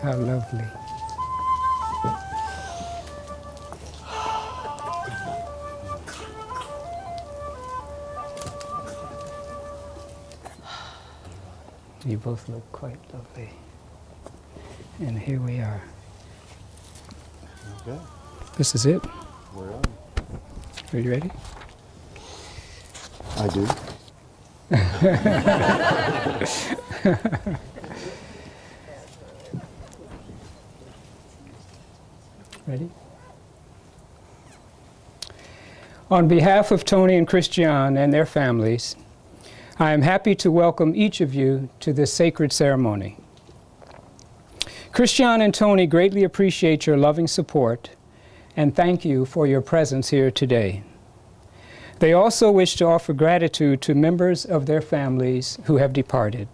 How lovely. You both look quite lovely. And here we are. Okay. This is it. We're on. Are you ready? I do. Ready? On behalf of Tony and Christiane and their families, I am happy to welcome each of you to this sacred ceremony. Christiane and Tony greatly appreciate your loving support and thank you for your presence here today. They also wish to offer gratitude to members of their families who have departed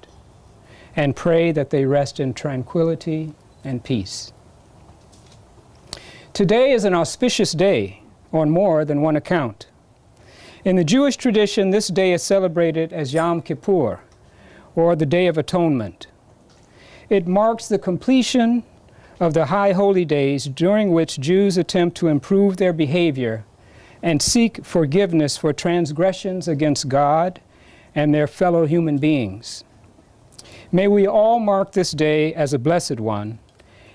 and pray that they rest in tranquility and peace. Today is an auspicious day on more than one account. In the Jewish tradition, this day is celebrated as Yom Kippur, or the Day of Atonement. It marks the completion of the high holy days during which Jews attempt to improve their behavior and seek forgiveness for transgressions against God and their fellow human beings. May we all mark this day as a blessed one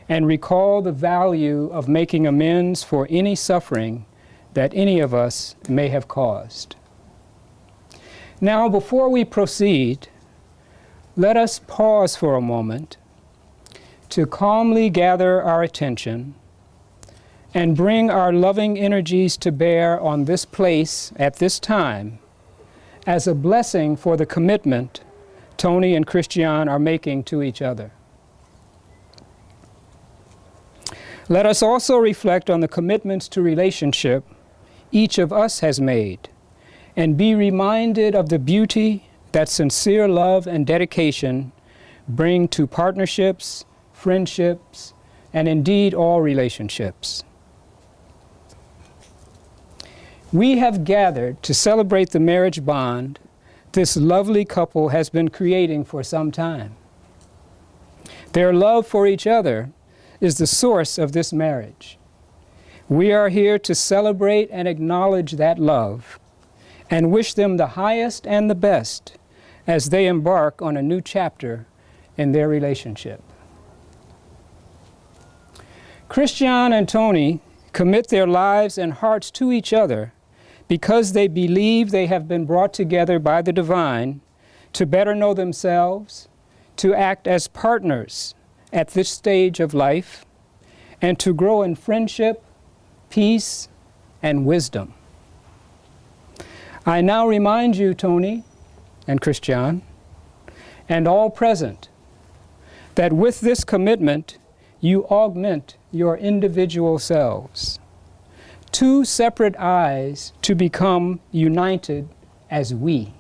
and recall the value of making amends for any suffering that any of us may have caused. Now, before we proceed, let us pause for a moment to calmly gather our attention and bring our loving energies to bear on this place at this time as a blessing for the commitment Tony and Christiane are making to each other. Let us also reflect on the commitments to relationship each of us has made and be reminded of the beauty that sincere love and dedication bring to partnerships, friendships, and indeed all relationships. We have gathered to celebrate the marriage bond this lovely couple has been creating for some time. Their love for each other is the source of this marriage. We are here to celebrate and acknowledge that love and wish them the highest and the best as they embark on a new chapter in their relationship. Christiane and Tony commit their lives and hearts to each other because they believe they have been brought together by the divine to better know themselves, to act as partners at this stage of life, and to grow in friendship, peace, and wisdom. I now remind you, Tony and Christiane, and all present, that with this commitment, you augment your individual selves. Two separate I's to become united as we.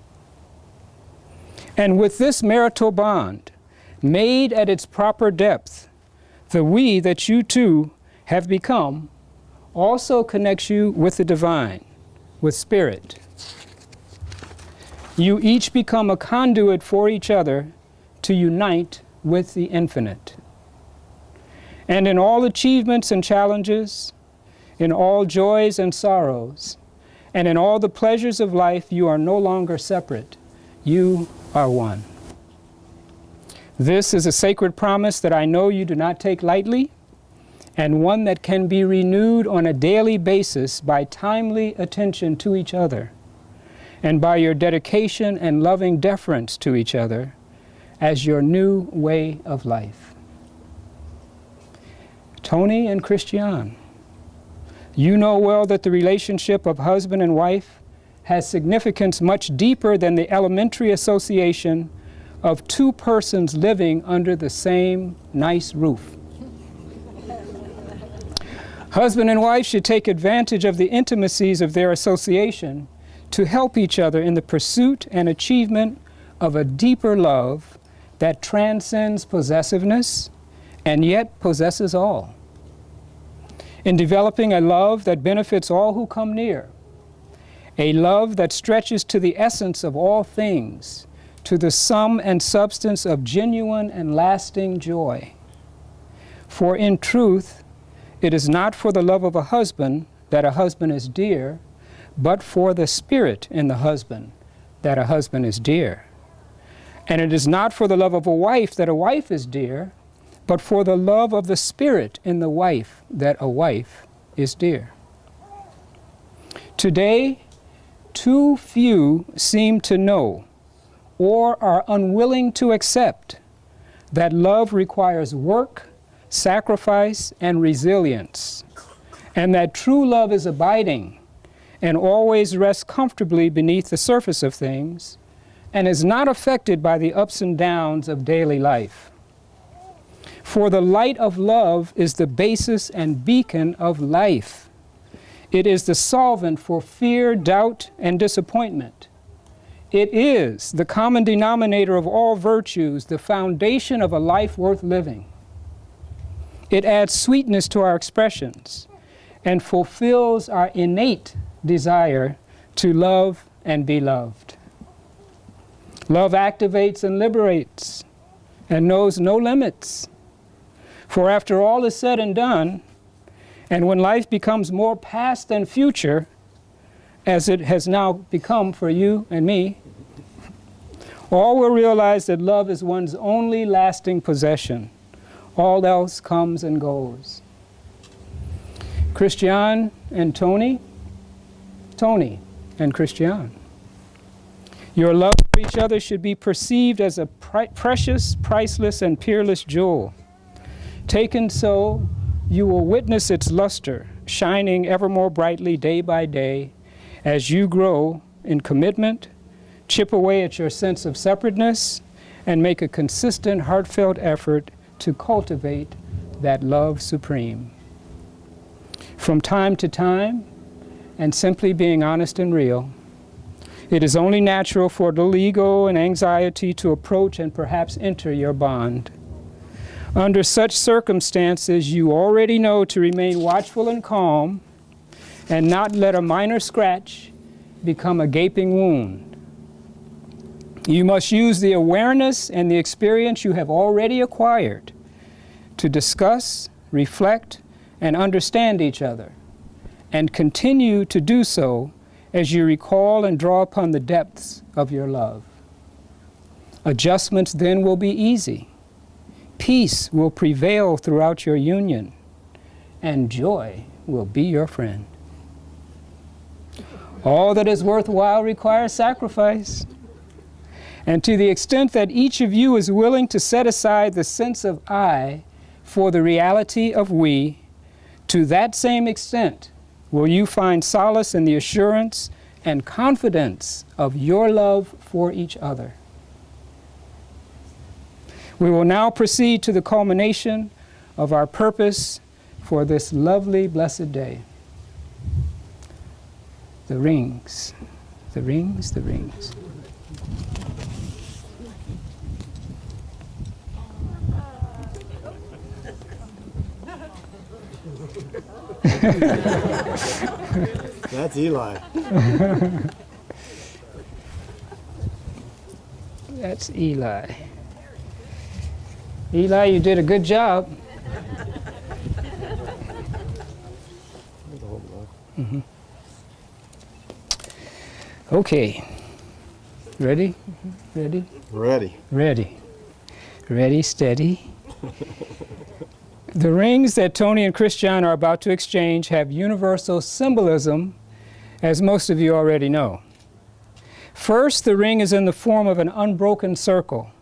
And with this marital bond, made at its proper depth, the we that you two have become also connects you with the divine, with spirit. You each become a conduit for each other to unite with the infinite. And in all achievements and challenges, in all joys and sorrows, and in all the pleasures of life, you are no longer separate. You are one. This is a sacred promise that I know you do not take lightly, and one that can be renewed on a daily basis by timely attention to each other, and by your dedication and loving deference to each other as your new way of life. Tony and Christiane, you know well that the relationship of husband and wife has significance much deeper than the elementary association of two persons living under the same nice roof. Husband and wife should take advantage of the intimacies of their association to help each other in the pursuit and achievement of a deeper love that transcends possessiveness and yet possesses all. In developing a love that benefits all who come near, a love that stretches to the essence of all things, to the sum and substance of genuine and lasting joy. For in truth, it is not for the love of a husband that a husband is dear, but for the spirit in the husband that a husband is dear. And it is not for the love of a wife that a wife is dear, but for the love of the spirit in the wife that a wife is dear. Today, too few seem to know or are unwilling to accept that love requires work, sacrifice, and resilience, and that true love is abiding and always rests comfortably beneath the surface of things and is not affected by the ups and downs of daily life. For the light of love is the basis and beacon of life. It is the solvent for fear, doubt, and disappointment. It is the common denominator of all virtues, the foundation of a life worth living. It adds sweetness to our expressions and fulfills our innate desire to love and be loved. Love activates and liberates and knows no limits. For after all is said and done, and when life becomes more past than future, as it has now become for you and me, all will realize that love is one's only lasting possession. All else comes and goes. Christiane and Tony, Tony and Christiane. Your love for each other should be perceived as a precious, priceless, and peerless jewel. Taken so, you will witness its luster, shining ever more brightly day by day as you grow in commitment, chip away at your sense of separateness, and make a consistent, heartfelt effort to cultivate that love supreme. From time to time, and simply being honest and real, it is only natural for a little ego and anxiety to approach and perhaps enter your bond. Under such circumstances, you already know to remain watchful and calm and not let a minor scratch become a gaping wound. You must use the awareness and the experience you have already acquired to discuss, reflect, and understand each other, and continue to do so as you recall and draw upon the depths of your love. Adjustments then will be easy. Peace will prevail throughout your union, and joy will be your friend. All that is worthwhile requires sacrifice. And to the extent that each of you is willing to set aside the sense of I for the reality of we, to that same extent will you find solace in the assurance and confidence of your love for each other. We will now proceed to the culmination of our purpose for this lovely, blessed day. The rings, the rings, the rings. That's Eli. That's Eli. Eli, you did a good job. Mm-hmm. Okay. Ready? Ready? Ready. Ready. Ready, steady. The rings that Tony and Christiane are about to exchange have universal symbolism, as most of you already know. First, the ring is in the form of an unbroken circle,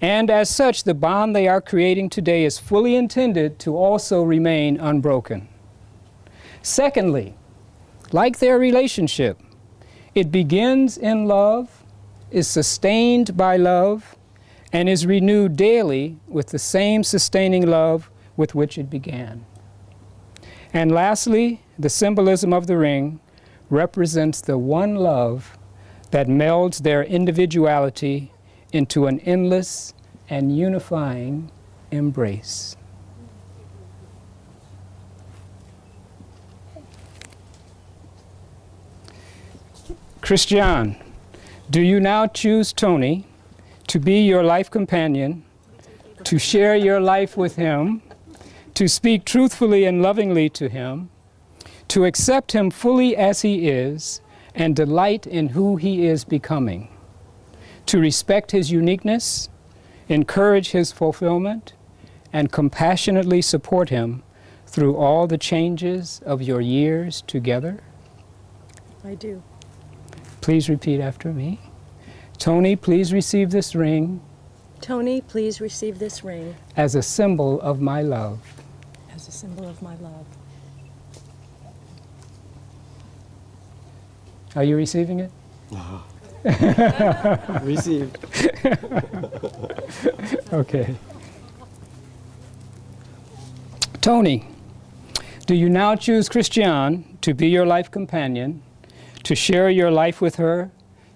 And as such, the bond they are creating today is fully intended to also remain unbroken. Secondly, like their relationship, it begins in love, is sustained by love, and is renewed daily with the same sustaining love with which it began. And lastly, the symbolism of the ring represents the one love that melds their individuality into an endless and unifying embrace. Christiane, do you now choose Tony to be your life companion, to share your life with him, to speak truthfully and lovingly to him, to accept him fully as he is, and delight in who he is becoming, to respect his uniqueness, encourage his fulfillment, and compassionately support him through all the changes of your years together? I do. Please repeat after me. Tony, please receive this ring Tony, please receive this ring as a symbol of my love. as a symbol of my love. Are you receiving it? Received. Okay. Tony, do you now choose Christiane to be your life companion, to share your life with her,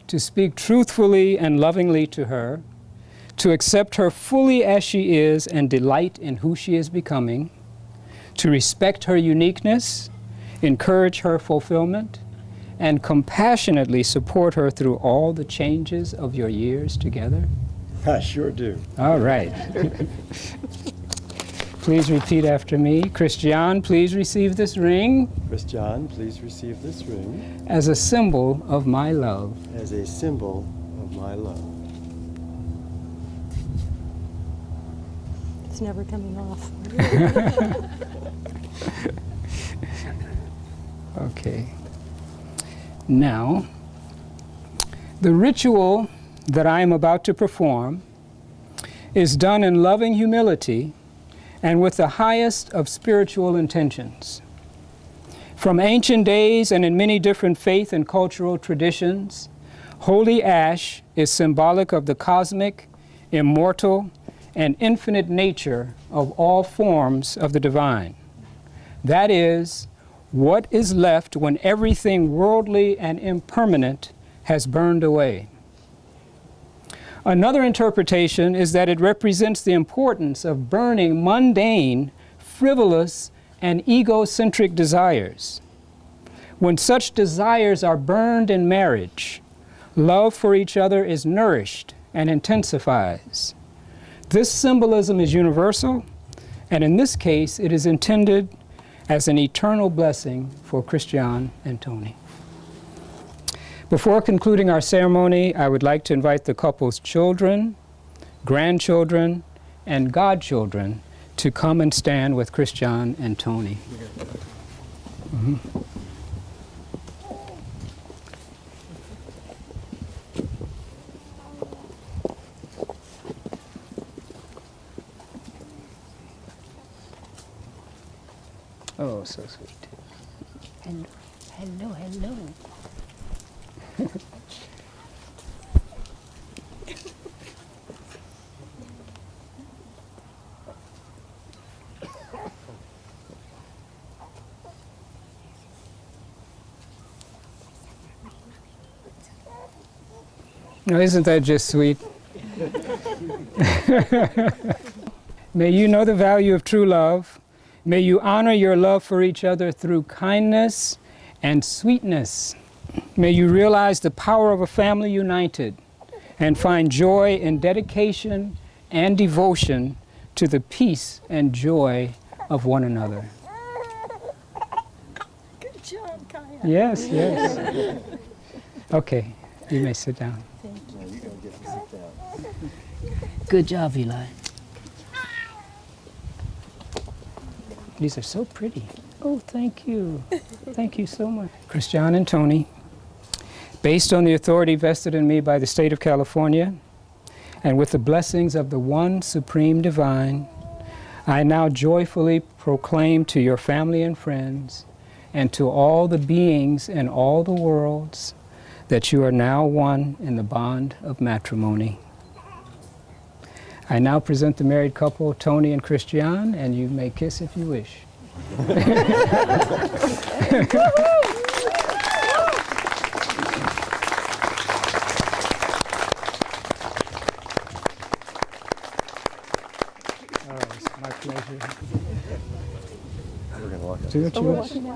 to speak truthfully and lovingly to her, to accept her fully as she is and delight in who she is becoming, to respect her uniqueness, encourage her fulfillment, and compassionately support her through all the changes of your years together? I sure do. All right. Please repeat after me. Christiane, please receive this ring Christiane, please receive this ring as a symbol of my love. as a symbol of my love. It's never coming off. Okay. Now, the ritual that I am about to perform is done in loving humility and with the highest of spiritual intentions. From ancient days and in many different faith and cultural traditions, holy ash is symbolic of the cosmic, immortal, and infinite nature of all forms of the divine. That is, what is left when everything worldly and impermanent has burned away. Another interpretation is that it represents the importance of burning mundane, frivolous, and egocentric desires. When such desires are burned in marriage, love for each other is nourished and intensifies. This symbolism is universal, and in this case, it is intended as an eternal blessing for Christiane and Tony. Before concluding our ceremony, I would like to invite the couple's children, grandchildren, and godchildren to come and stand with Christiane and Tony. Mhm. Oh, so sweet. Hello, hello, hello. Now, isn't that just sweet? May you know the value of true love. May you honor your love for each other through kindness and sweetness. May you realize the power of a family united and find joy in dedication and devotion to the peace and joy of one another. Good job, Kaya. Yes, yes. Okay, you may sit down. Thank you. You gotta get to sit down. Good job, Eli. These are so pretty. Oh, thank you. Thank you so much. Christiane and Tony, based on the authority vested in me by the state of California, and with the blessings of the one supreme divine, I now joyfully proclaim to your family and friends and to all the beings in all the worlds that you are now one in the bond of matrimony. I now present the married couple, Tony and Christiane, and you may kiss if you wish. Oh, it's my pleasure. We're going to walk up. Do what you wish.